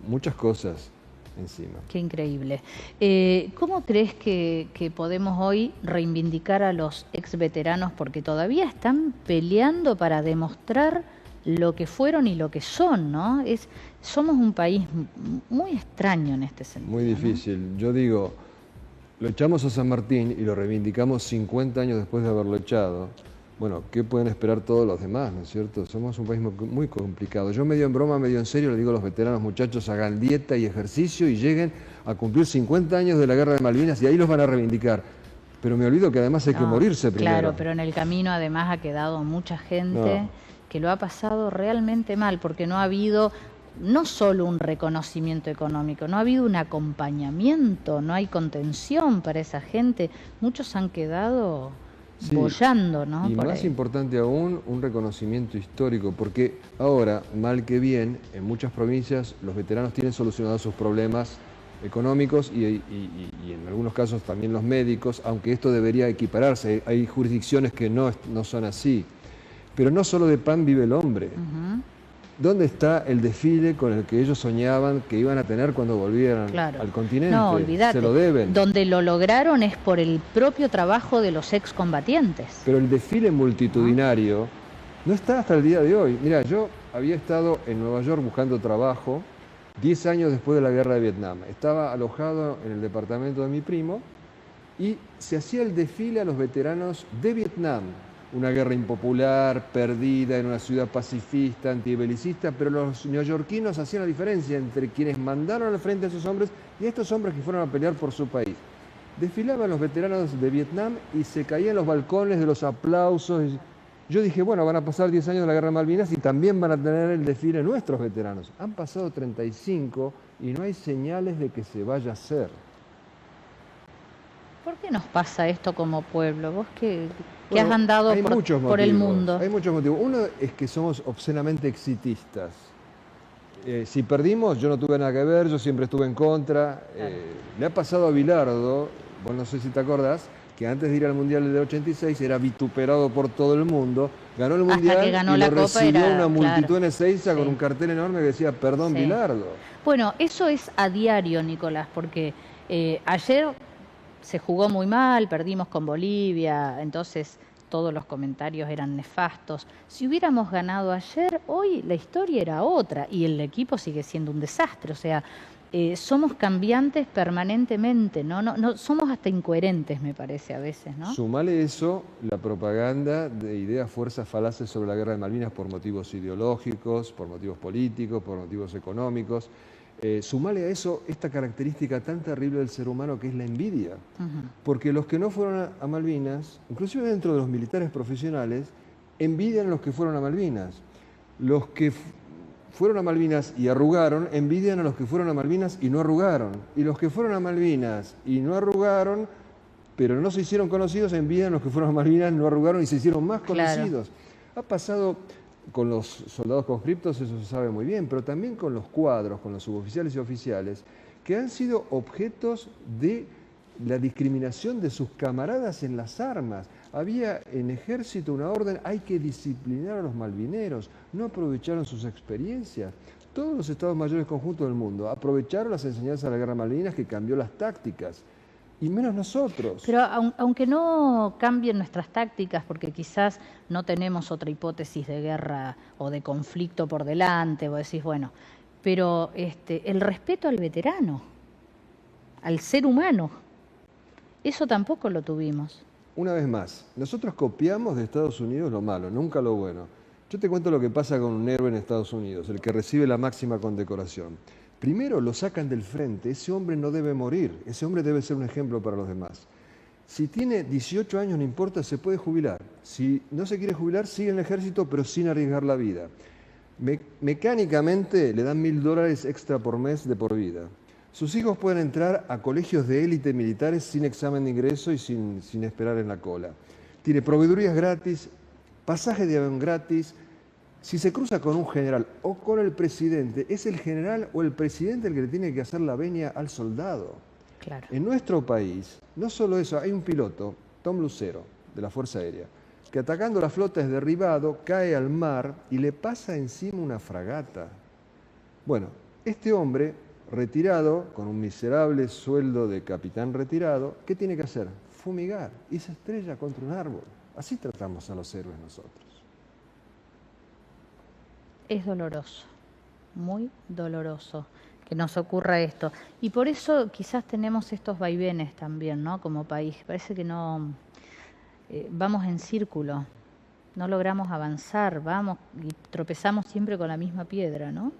muchas cosas encima. Qué increíble. ¿Cómo crees que podemos hoy reivindicar a los ex veteranos? Porque todavía están peleando para demostrar lo que fueron y lo que son, ¿no? Somos un país muy extraño en este sentido. Muy difícil. ¿No? Yo digo, lo echamos a San Martín y lo reivindicamos 50 años después de haberlo echado. Bueno, ¿qué pueden esperar todos los demás, no es cierto? Somos un país muy complicado. Yo medio en broma, medio en serio, le digo a los veteranos, muchachos, hagan dieta y ejercicio y lleguen a cumplir 50 años de la Guerra de Malvinas y ahí los van a reivindicar. Pero me olvido que además hay que morirse primero. Claro, pero en el camino además ha quedado mucha gente que lo ha pasado realmente mal, porque no ha habido no solo un reconocimiento económico, no ha habido un acompañamiento, no hay contención para esa gente. Muchos han quedado boyando, ¿no? Y más importante aún, un reconocimiento histórico, porque ahora, mal que bien, en muchas provincias los veteranos tienen solucionados sus problemas económicos y en algunos casos también los médicos, aunque esto debería equipararse. Hay jurisdicciones que no son así. Pero no solo de pan vive el hombre. ¿Dónde está el desfile con el que ellos soñaban que iban a tener cuando volvieran al continente? No, olvídate. Se lo deben. Donde lo lograron es por el propio trabajo de los excombatientes. Pero el desfile multitudinario no está hasta el día de hoy. Mira, yo había estado en Nueva York buscando trabajo 10 años después de la guerra de Vietnam. Estaba alojado en el departamento de mi primo y se hacía el desfile a los veteranos de Vietnam. Una guerra impopular, perdida en una ciudad pacifista, antibelicista, pero los neoyorquinos hacían la diferencia entre quienes mandaron al frente a esos hombres y a estos hombres que fueron a pelear por su país. Desfilaban los veteranos de Vietnam y se caían los balcones de los aplausos. Yo dije, bueno, van a pasar 10 años de la Guerra de Malvinas y también van a tener el desfile nuestros veteranos. Han pasado 35 y no hay señales de que se vaya a hacer. ¿Por qué nos pasa esto como pueblo? Vos que has andado por el mundo. Hay muchos motivos. Uno es que somos obscenamente exitistas. Si perdimos, yo no tuve nada que ver, yo siempre estuve en contra. Claro. Le ha pasado a Bilardo, vos no sé si te acordás, que antes de ir al Mundial del 86 era vituperado por todo el mundo, ganó el Mundial y lo recibió una multitud en Ezeiza con un cartel enorme que decía, perdón, Bilardo. Bueno, eso es a diario, Nicolás, porque ayer se jugó muy mal, perdimos con Bolivia, entonces todos los comentarios eran nefastos. Si hubiéramos ganado ayer, hoy la historia era otra y el equipo sigue siendo un desastre. O sea, somos cambiantes permanentemente, no somos hasta incoherentes, me parece, a veces, ¿no? Sumale eso, la propaganda de ideas, fuerzas falaces sobre la guerra de Malvinas por motivos ideológicos, por motivos políticos, por motivos económicos. Sumale a eso esta característica tan terrible del ser humano que es la envidia. Porque los que no fueron a Malvinas, inclusive dentro de los militares profesionales, envidian a los que fueron a Malvinas. Los que fueron a Malvinas y arrugaron, envidian a los que fueron a Malvinas y no arrugaron. Y los que fueron a Malvinas y no arrugaron, pero no se hicieron conocidos, envidian a los que fueron a Malvinas, no arrugaron y se hicieron más conocidos. Ha pasado con los soldados conscriptos, eso se sabe muy bien, pero también con los cuadros, con los suboficiales y oficiales, que han sido objetos de la discriminación de sus camaradas en las armas. Había en ejército una orden, hay que disciplinar a los malvineros, no aprovecharon sus experiencias. Todos los estados mayores conjuntos del mundo aprovecharon las enseñanzas de la Guerra de Malvinas que cambió las tácticas. Y menos nosotros. Pero aunque no cambien nuestras tácticas, porque quizás no tenemos otra hipótesis de guerra o de conflicto por delante, vos decís, bueno, pero el respeto al veterano, al ser humano, eso tampoco lo tuvimos. Una vez más, nosotros copiamos de Estados Unidos lo malo, nunca lo bueno. Yo te cuento lo que pasa con un héroe en Estados Unidos, el que recibe la máxima condecoración. Primero lo sacan del frente, ese hombre no debe morir, ese hombre debe ser un ejemplo para los demás. Si tiene 18 años, no importa, se puede jubilar. Si no se quiere jubilar, sigue en el ejército, pero sin arriesgar la vida. Mecánicamente le dan $1000 extra por mes de por vida. Sus hijos pueden entrar a colegios de élite militares sin examen de ingreso y sin esperar en la cola. tiene proveedurías gratis, pasaje de avión gratis. Si se cruza con un general o con el presidente, es el general o el presidente el que le tiene que hacer la venia al soldado. Claro. En nuestro país, no solo eso, hay un piloto, Tom Lucero, de la Fuerza Aérea, que atacando la flota es derribado, cae al mar y le pasa encima una fragata. Bueno, este hombre, retirado, con un miserable sueldo de capitán retirado, ¿qué tiene que hacer? Fumigar, y se estrella contra un árbol. Así tratamos a los héroes nosotros. Es doloroso, muy doloroso que nos ocurra esto. Y por eso quizás tenemos estos vaivenes también, ¿no? Como país. Parece que no vamos en círculo, no logramos avanzar, vamos y tropezamos siempre con la misma piedra, ¿no?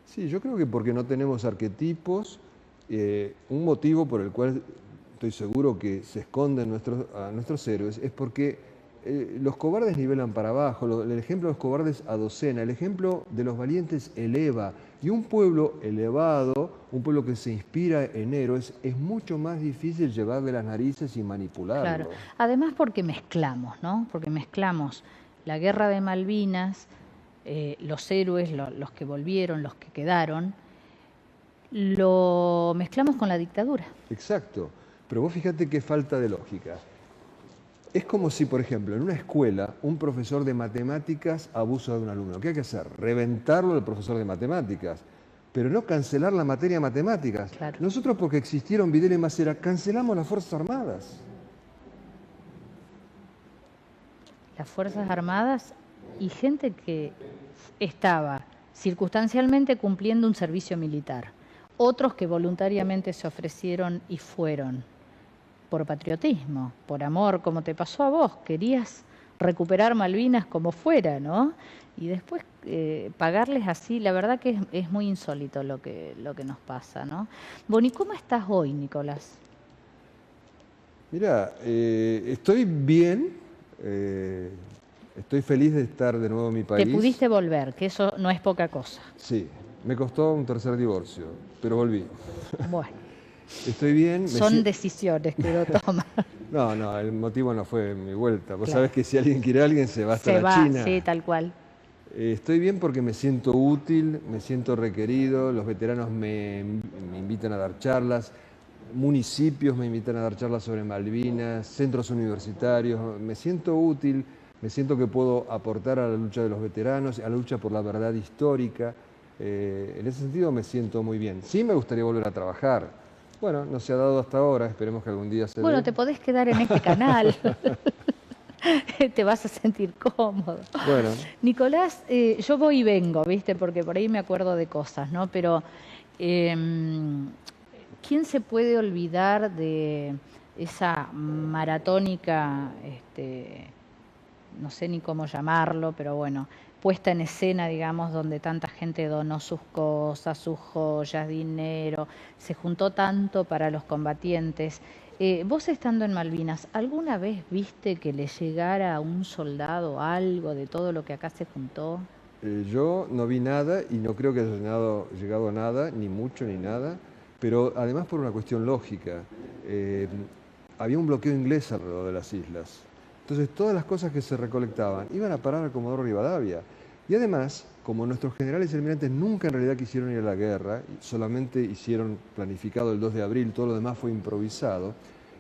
Sí, yo creo que porque no tenemos arquetipos, un motivo por el cual estoy seguro que se esconden a nuestros héroes es porque los cobardes nivelan para abajo, el ejemplo de los cobardes adocena, el ejemplo de los valientes eleva, y un pueblo elevado, un pueblo que se inspira en héroes, es mucho más difícil llevarle las narices y manipularlo. Claro, además porque mezclamos, ¿no? Porque mezclamos la guerra de Malvinas, los héroes, los que volvieron, los que quedaron, lo mezclamos con la dictadura. Exacto, pero vos fíjate qué falta de lógica. Es como si, por ejemplo, en una escuela, un profesor de matemáticas abusa de un alumno. ¿Qué hay que hacer? Reventarlo al profesor de matemáticas, pero no cancelar la materia de matemáticas. Claro. Nosotros, porque existieron Videla y Macera, cancelamos las Fuerzas Armadas. Las Fuerzas Armadas y gente que estaba circunstancialmente cumpliendo un servicio militar. Otros que voluntariamente se ofrecieron y fueron. Por patriotismo, por amor, como te pasó a vos, querías recuperar Malvinas como fuera, ¿no? Y después pagarles así, la verdad que es muy insólito lo que nos pasa, ¿no? Bueno, ¿y cómo estás hoy, Nicolás? Mira, estoy bien, estoy feliz de estar de nuevo en mi país. Te pudiste volver, que eso no es poca cosa. Sí, me costó un tercer divorcio, pero volví. Bueno. Estoy bien. Son decisiones que uno toma. No, el motivo no fue mi vuelta. Vos Claro. sabés que si alguien quiere a alguien se va hasta la China. Sí, tal cual. Estoy bien porque me siento útil, me siento requerido, los veteranos me invitan a dar charlas, municipios me invitan a dar charlas sobre Malvinas, centros universitarios, me siento útil, me siento que puedo aportar a la lucha de los veteranos, a la lucha por la verdad histórica. En ese sentido me siento muy bien. Sí me gustaría volver a trabajar. Bueno, no se ha dado hasta ahora, esperemos que algún día se dé. Bueno, te podés quedar en este canal. Te vas a sentir cómodo. Bueno. Nicolás, yo voy y vengo, ¿viste? Porque por ahí me acuerdo de cosas, ¿no? Pero, ¿quién se puede olvidar de esa maratónica, no sé ni cómo llamarlo, pero bueno, puesta en escena, digamos, donde tanta gente donó sus cosas, sus joyas, dinero, se juntó tanto para los combatientes. Vos estando en Malvinas, ¿alguna vez viste que le llegara a un soldado algo de todo lo que acá se juntó? Yo no vi nada y no creo que haya llegado a nada, ni mucho ni nada, pero además por una cuestión lógica. Había un bloqueo inglés alrededor de las islas. Entonces todas las cosas que se recolectaban iban a parar al Comodoro Rivadavia. Y además, como nuestros generales y almirantes nunca en realidad quisieron ir a la guerra, solamente hicieron planificado el 2 de abril, todo lo demás fue improvisado,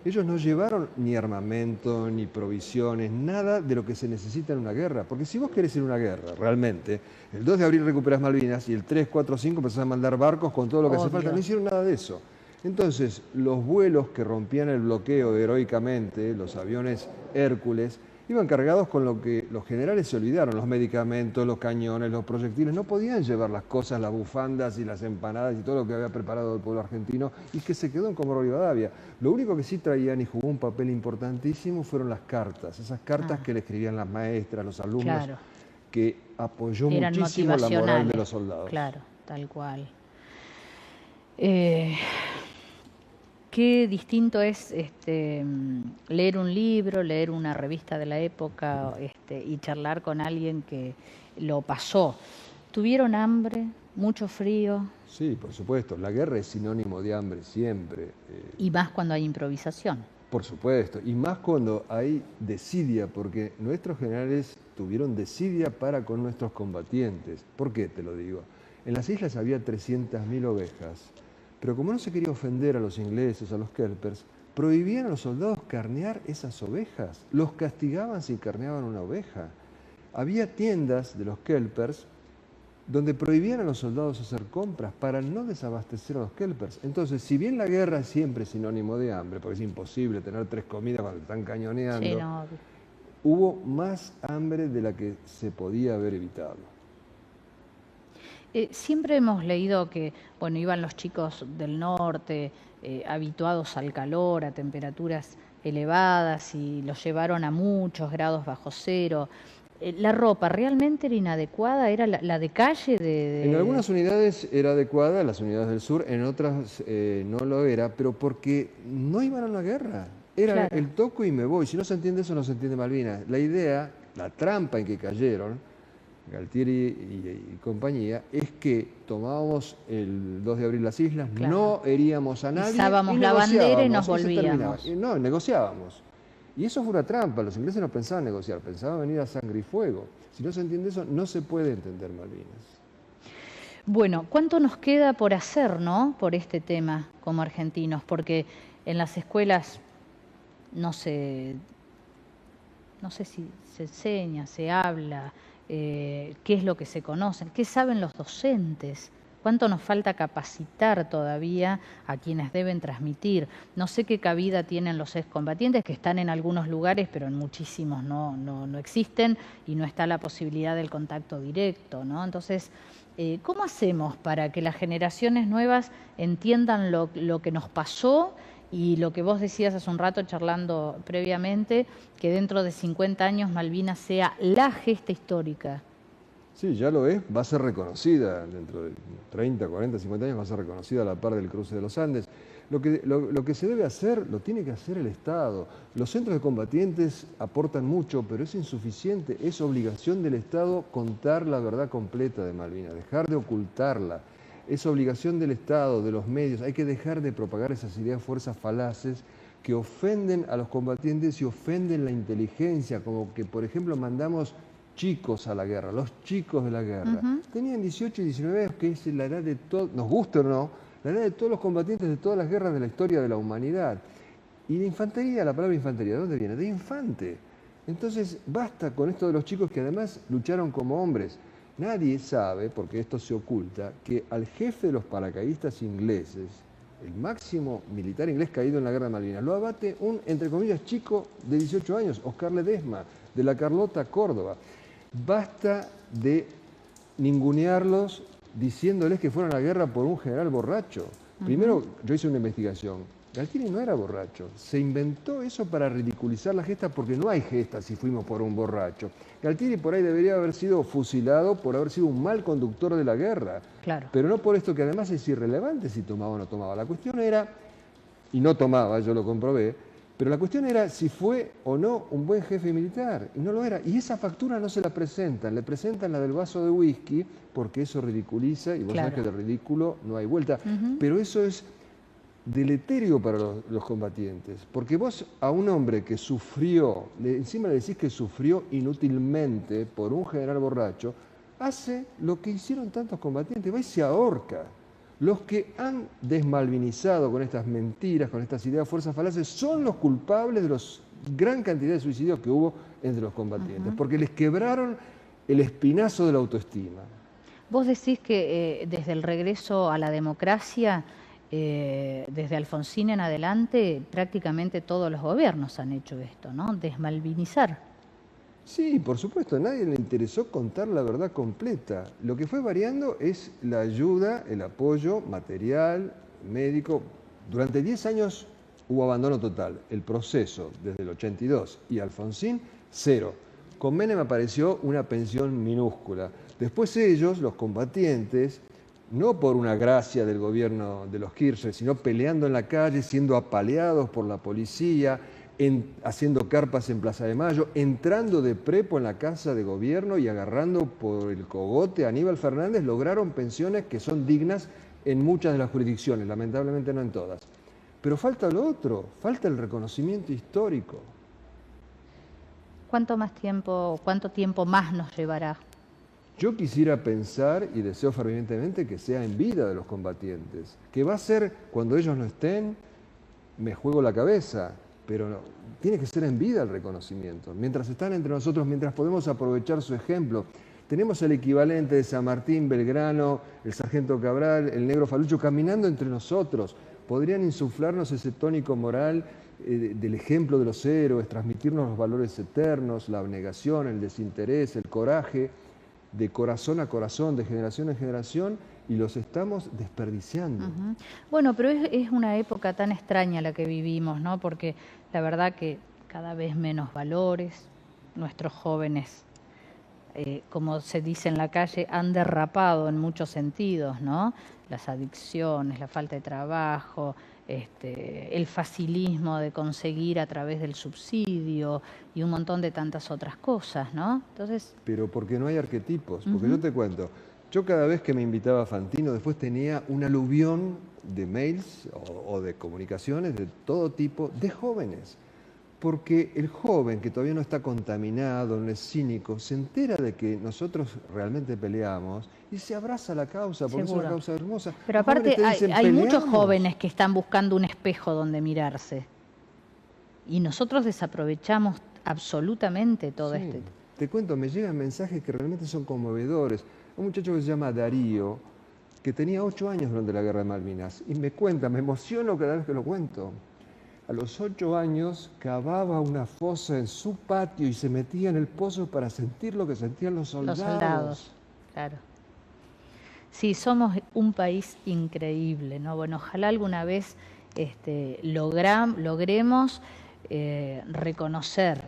ellos no llevaron ni armamento, ni provisiones, nada de lo que se necesita en una guerra. Porque si vos querés ir a una guerra, realmente, el 2 de abril recuperás Malvinas y el 3, 4, 5 empezás a mandar barcos con todo lo que hace falta. No hicieron nada de eso. Entonces, los vuelos que rompían el bloqueo heroicamente, los aviones Hércules, iban cargados con lo que los generales se olvidaron, los medicamentos, los cañones, los proyectiles. No podían llevar las cosas, las bufandas y las empanadas y todo lo que había preparado el pueblo argentino y que se quedó en Comodoro Rivadavia. Lo único que sí traían y jugó un papel importantísimo fueron las cartas, esas cartas que le escribían las maestras, los alumnos, claro, que apoyó eran muchísimo la moral de los soldados. Claro, tal cual. Qué distinto es leer un libro, leer una revista de la época y charlar con alguien que lo pasó. ¿Tuvieron hambre? ¿Mucho frío? Sí, por supuesto. La guerra es sinónimo de hambre siempre. Y más cuando hay improvisación. Por supuesto, y más cuando hay desidia, porque nuestros generales tuvieron desidia para con nuestros combatientes. ¿Por qué te lo digo? En las islas había 300.000 ovejas, pero como no se quería ofender a los ingleses, a los kelpers, prohibían a los soldados carnear esas ovejas, los castigaban si carneaban una oveja. Había tiendas de los kelpers donde prohibían a los soldados hacer compras para no desabastecer a los kelpers. Entonces, si bien la guerra es siempre sinónimo de hambre, porque es imposible tener 3 comidas cuando te están cañoneando, Sí, no. hubo más hambre de la que se podía haber evitado. Siempre hemos leído que, bueno, iban los chicos del norte, habituados al calor, a temperaturas elevadas, y los llevaron a muchos grados bajo cero. La ropa realmente era inadecuada, era la de calle En algunas unidades era adecuada, las unidades del sur, en otras no lo era, pero porque no iban a la guerra. Era Claro. el toco y me voy. Si no se entiende eso, no se entiende Malvinas. La idea, la trampa en que cayeron Galtieri y compañía, es que tomábamos el 2 de abril las islas, Claro. no heríamos a nadie Izábamos y la bandera y nos negociábamos, se terminaba. volvíamos. No, negociábamos. Y eso fue una trampa, los ingleses no pensaban negociar, pensaban venir a sangre y fuego. Si no se entiende eso, no se puede entender Malvinas. Bueno, ¿cuánto nos queda por hacer, no? Por este tema como argentinos, porque en las escuelas no sé si se enseña, se habla, qué es lo que se conocen, qué saben los docentes, cuánto nos falta capacitar todavía a quienes deben transmitir. No sé qué cabida tienen los excombatientes, que están en algunos lugares, pero en muchísimos no existen, y no está la posibilidad del contacto directo, ¿no? Entonces, ¿cómo hacemos para que las generaciones nuevas entiendan lo que nos pasó y lo que vos decías hace un rato charlando previamente, que dentro de 50 años Malvinas sea la gesta histórica? Sí, ya lo es, va a ser reconocida dentro de 30, 40, 50 años, va a ser reconocida a la par del cruce de los Andes. Lo que se debe hacer, lo tiene que hacer el Estado. Los centros de combatientes aportan mucho, pero es insuficiente. Es obligación del Estado contar la verdad completa de Malvinas, dejar de ocultarla. Es obligación del Estado, de los medios. Hay que dejar de propagar esas ideas, fuerzas falaces que ofenden a los combatientes y ofenden la inteligencia, como que, por ejemplo, mandamos chicos a la guerra, los chicos de la guerra. Tenían 18 y 19 años, que es la edad de todos, nos guste o no, la edad de todos los combatientes de todas las guerras de la historia de la humanidad. Y la infantería, la palabra infantería, ¿de dónde viene? De infante. Entonces, basta con esto de los chicos que además lucharon como hombres. Nadie sabe, porque esto se oculta, que al jefe de los paracaidistas ingleses, el máximo militar inglés caído en la guerra de Malvinas, lo abate un, entre comillas, chico de 18 años, Oscar Ledesma, de la Carlota, Córdoba. Basta de ningunearlos diciéndoles que fueron a la guerra por un general borracho. Primero, yo hice una investigación. Galtieri no era borracho. Se inventó eso para ridiculizar la gesta, porque no hay gesta si fuimos por un borracho. Galtieri por ahí debería haber sido fusilado por haber sido un mal conductor de la guerra. Claro. Pero no por esto, que además es irrelevante si tomaba o no tomaba. La cuestión era, y no tomaba, yo lo comprobé, pero la cuestión era si fue o no un buen jefe militar, y no lo era. Y esa factura no se la presentan, le presentan la del vaso de whisky, porque eso ridiculiza, y vos sabés que de ridículo no hay vuelta. Pero eso es deleterio para los combatientes, porque vos a un hombre que sufrió, encima le decís que sufrió inútilmente por un general borracho, hace lo que hicieron tantos combatientes, va y se ahorca. Los que han desmalvinizado con estas mentiras, con estas ideas, fuerzas falaces, son los culpables de la gran cantidad de suicidios que hubo entre los combatientes, porque les quebraron el espinazo de la autoestima. Vos decís que desde el regreso a la democracia, desde Alfonsín en adelante, prácticamente todos los gobiernos han hecho esto, ¿no? Desmalvinizar. Sí, por supuesto, a nadie le interesó contar la verdad completa. Lo que fue variando es la ayuda, el apoyo material, médico. Durante 10 años hubo abandono total. El proceso, desde el 82 y Alfonsín, cero. Con Menem apareció una pensión minúscula. Después ellos, los combatientes, no por una gracia del gobierno de los Kirchner, sino peleando en la calle, siendo apaleados por la policía, haciendo carpas en Plaza de Mayo, entrando de prepo en la casa de gobierno y agarrando por el cogote a Aníbal Fernández, lograron pensiones que son dignas en muchas de las jurisdicciones, lamentablemente no en todas. Pero falta lo otro, falta el reconocimiento histórico. ¿Cuánto tiempo más nos llevará? Yo quisiera pensar, y deseo fervientemente, que sea en vida de los combatientes, que va a ser cuando ellos no estén, me juego la cabeza, pero no, tiene que ser en vida el reconocimiento. Mientras están entre nosotros, mientras podemos aprovechar su ejemplo. Tenemos el equivalente de San Martín, Belgrano, el sargento Cabral, el negro Falucho, caminando entre nosotros. Podrían insuflarnos ese tónico moral del ejemplo de los héroes, transmitirnos los valores eternos, la abnegación, el desinterés, el coraje, de corazón a corazón, de generación en generación, y los estamos desperdiciando. Bueno, pero es una época tan extraña la que vivimos, ¿no? Porque la verdad que cada vez menos valores, nuestros jóvenes, como se dice en la calle, han derrapado en muchos sentidos, ¿no? Las adicciones, la falta de trabajo, el facilismo de conseguir a través del subsidio y un montón de tantas otras cosas, ¿no? Entonces... Pero porque no hay arquetipos, porque yo te cuento, yo cada vez que me invitaba a Fantino después tenía un aluvión de mails o de comunicaciones de todo tipo de jóvenes. Porque el joven que todavía no está contaminado, no es cínico, se entera de que nosotros realmente peleamos y se abraza la causa, porque es una causa hermosa. Pero aparte hay muchos jóvenes que están buscando un espejo donde mirarse. Y nosotros desaprovechamos absolutamente todo esto. Te cuento, me llegan mensajes que realmente son conmovedores. Un muchacho que se llama Darío, que tenía 8 años durante la Guerra de Malvinas, y me cuenta, me emociono cada vez que lo cuento. A los 8 años cavaba una fosa en su patio y se metía en el pozo para sentir lo que sentían los soldados. Los soldados, claro. Sí, somos un país increíble, ¿no? Bueno, ojalá alguna vez logremos reconocer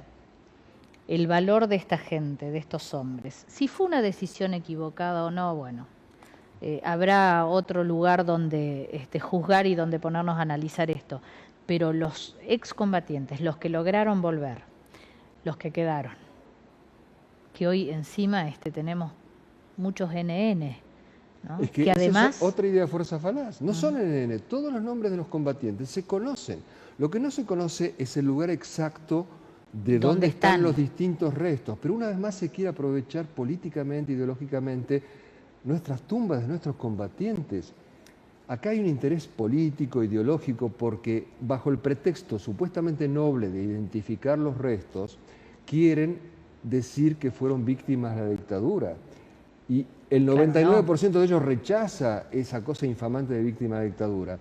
el valor de esta gente, de estos hombres. Si fue una decisión equivocada o no, bueno, habrá otro lugar donde juzgar y donde ponernos a analizar esto. Pero los excombatientes, los que lograron volver, los que quedaron, que hoy encima tenemos muchos NN, ¿no? Es que además... es otra idea fuerza falaz. No son NN, todos los nombres de los combatientes se conocen. Lo que no se conoce es el lugar exacto de dónde están los distintos restos. Pero una vez más se quiere aprovechar políticamente, ideológicamente, nuestras tumbas de nuestros combatientes. Acá hay un interés político, ideológico, porque bajo el pretexto supuestamente noble de identificar los restos, quieren decir que fueron víctimas de la dictadura. Y el 99% de ellos rechaza esa cosa infamante de víctima de la dictadura.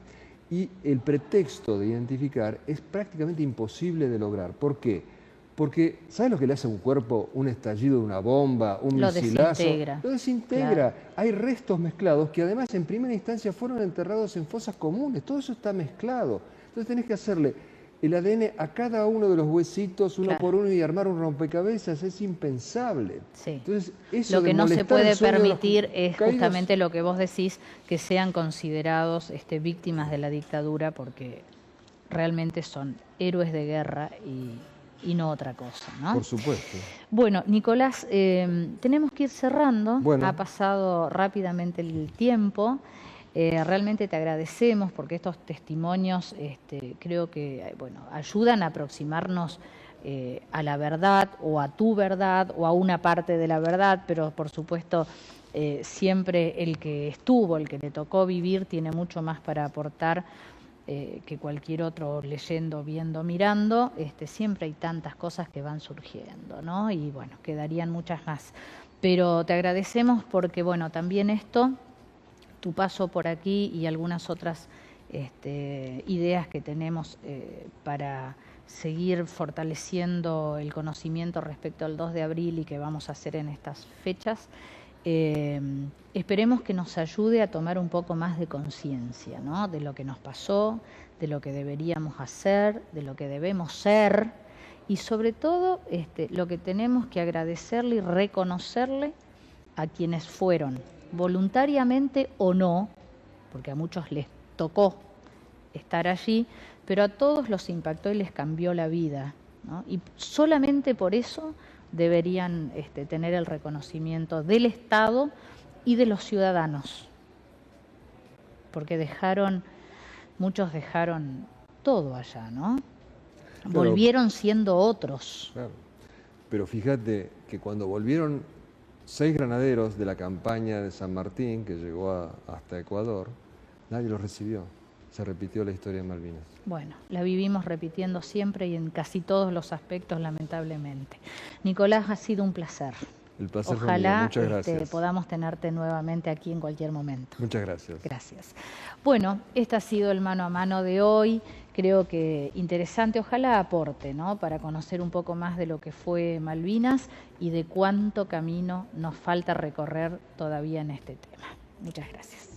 Y el pretexto de identificar es prácticamente imposible de lograr. ¿Por qué? Porque, ¿sabes lo que le hace a un cuerpo un estallido de una bomba, un misilazo? Lo desintegra. Claro. Hay restos mezclados que además en primera instancia fueron enterrados en fosas comunes. Todo eso está mezclado. Entonces tenés que hacerle el ADN a cada uno de los huesitos, uno por uno, y armar un rompecabezas. Es impensable. Sí. Entonces, eso lo que no se puede permitir es justamente lo que vos decís, que sean considerados víctimas de la dictadura, porque realmente son héroes de guerra y no otra cosa, ¿no? Por supuesto. Bueno, Nicolás, tenemos que ir cerrando. Bueno. Ha pasado rápidamente el tiempo. Realmente te agradecemos porque estos testimonios creo que ayudan a aproximarnos a la verdad o a tu verdad o a una parte de la verdad, pero por supuesto siempre el que estuvo, el que le tocó vivir, tiene mucho más para aportar que cualquier otro leyendo, viendo, mirando. Siempre hay tantas cosas que van surgiendo, ¿no? Y bueno, quedarían muchas más. Pero te agradecemos porque, bueno, también tu paso por aquí y algunas otras ideas que tenemos para seguir fortaleciendo el conocimiento respecto al 2 de abril y que vamos a hacer en estas fechas. Esperemos que nos ayude a tomar un poco más de conciencia, ¿no? De lo que nos pasó, de lo que deberíamos hacer, de lo que debemos ser y sobre todo lo que tenemos que agradecerle y reconocerle a quienes fueron, voluntariamente o no, porque a muchos les tocó estar allí, pero a todos los impactó y les cambió la vida, ¿no? Y solamente por eso deberían tener el reconocimiento del Estado y de los ciudadanos, porque muchos dejaron todo allá, ¿no? Claro. Volvieron siendo otros. Claro. Pero fíjate que cuando volvieron 6 granaderos de la campaña de San Martín, que llegó hasta Ecuador, nadie los recibió. Se repitió la historia de Malvinas. Bueno, la vivimos repitiendo siempre y en casi todos los aspectos, lamentablemente. Nicolás, ha sido un placer. El placer fue mío. Ojalá Muchas gracias. podamos tenerte nuevamente aquí en cualquier momento. Muchas gracias. Gracias. Bueno, este ha sido el mano a mano de hoy. Creo que interesante, ojalá aporte, ¿no? Para conocer un poco más de lo que fue Malvinas y de cuánto camino nos falta recorrer todavía en este tema. Muchas gracias.